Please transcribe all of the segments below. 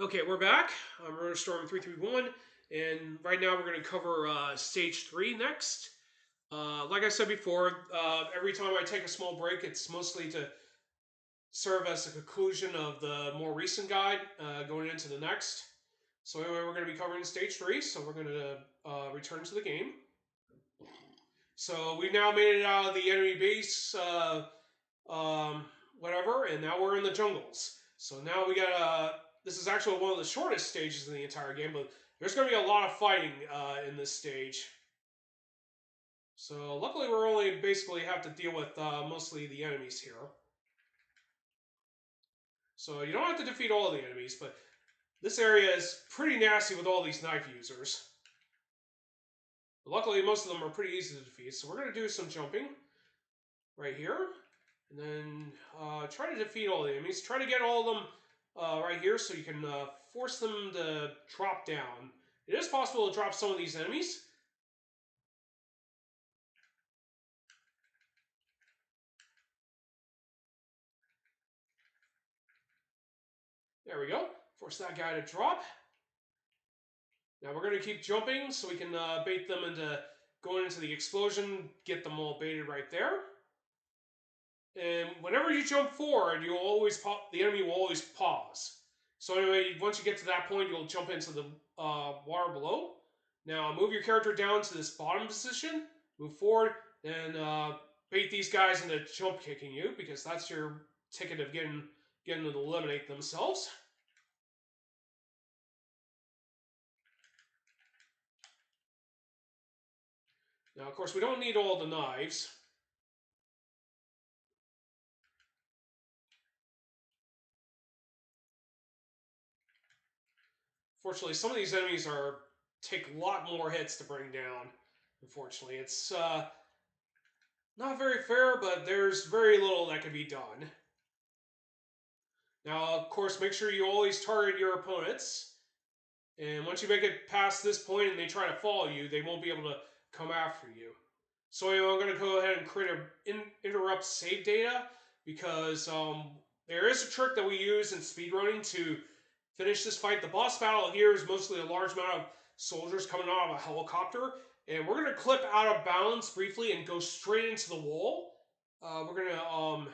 Okay, we're back. I'm Storm 331, and right now we're going to cover Stage 3 next. Like I said before, every time I take a small break, it's mostly to serve as a conclusion of the more recent guide going into the next. So anyway, we're going to be covering Stage 3, so we're going to return to the game. So we now made it out of the enemy base, um, whatever, and now we're in the jungles. So now we got this is actually one of the shortest stages in the entire game, but there's going to be a lot of fighting in this stage. So luckily we're only basically have to deal with mostly the enemies here. So you don't have to defeat all the enemies, but this area is pretty nasty with all these knife users. But luckily most of them are pretty easy to defeat, so we're going to do some jumping right here. And then try to defeat all the enemies. Try to get all of them right here so you can force them to drop down. It is possible to drop some of these enemies. There we go. Force that guy to drop. Now we're going to keep jumping so we can bait them into going into the explosion. Get them all baited right there. And whenever you jump forward, you'll always the enemy will always pause. So anyway, once you get to that point, you'll jump into the water below. Now move your character down to this bottom position. Move forward, and bait these guys into jump kicking you because that's your ticket of getting them to eliminate themselves. Now, of course, we don't need all the knives. Fortunately, some of these enemies take a lot more hits to bring down. Unfortunately, it's not very fair, but there's very little that can be done. Now, of course, make sure you always target your opponents. And once you make it past this point and they try to follow you, they won't be able to come after you. So I'm going to go ahead and create interrupt save data because there is a trick that we use in speedrunning to finish this fight. The boss battle here is mostly a large amount of soldiers coming out of a helicopter. And we're going to clip out of bounds briefly and go straight into the wall. We're going to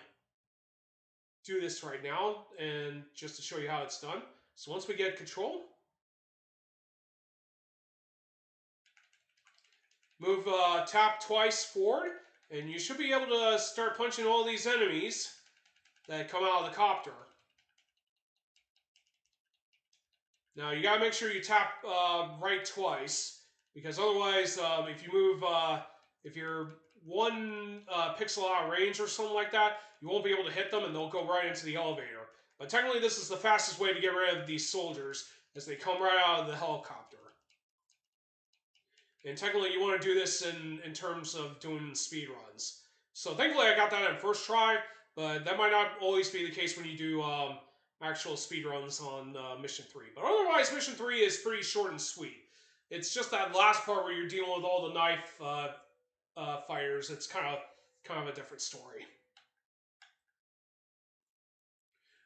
do this right now and just to show you how it's done. So once we get control, move tap twice forward, and you should be able to start punching all these enemies that come out of the copter. Now you gotta make sure you tap right twice, because otherwise, if you move, if you're one pixel out of range or something like that, you won't be able to hit them, and they'll go right into the elevator. But technically, this is the fastest way to get rid of these soldiers, as they come right out of the helicopter. And technically, you want to do this in terms of doing speed runs. So thankfully, I got that in first try, but that might not always be the case when you do actual speed runs on Mission 3. But otherwise, Mission 3 is pretty short and sweet. It's just that last part where you're dealing with all the knife fighters. It's kind of a different story.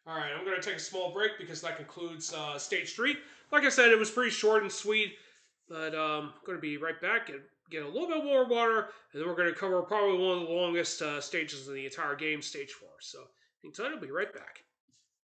All right, I'm going to take a small break because that concludes Stage 3. Like I said, it was pretty short and sweet. But I'm going to be right back and get a little bit more water, and then we're going to cover probably one of the longest stages in the entire game, Stage 4. So, hang tight, I'll be right back.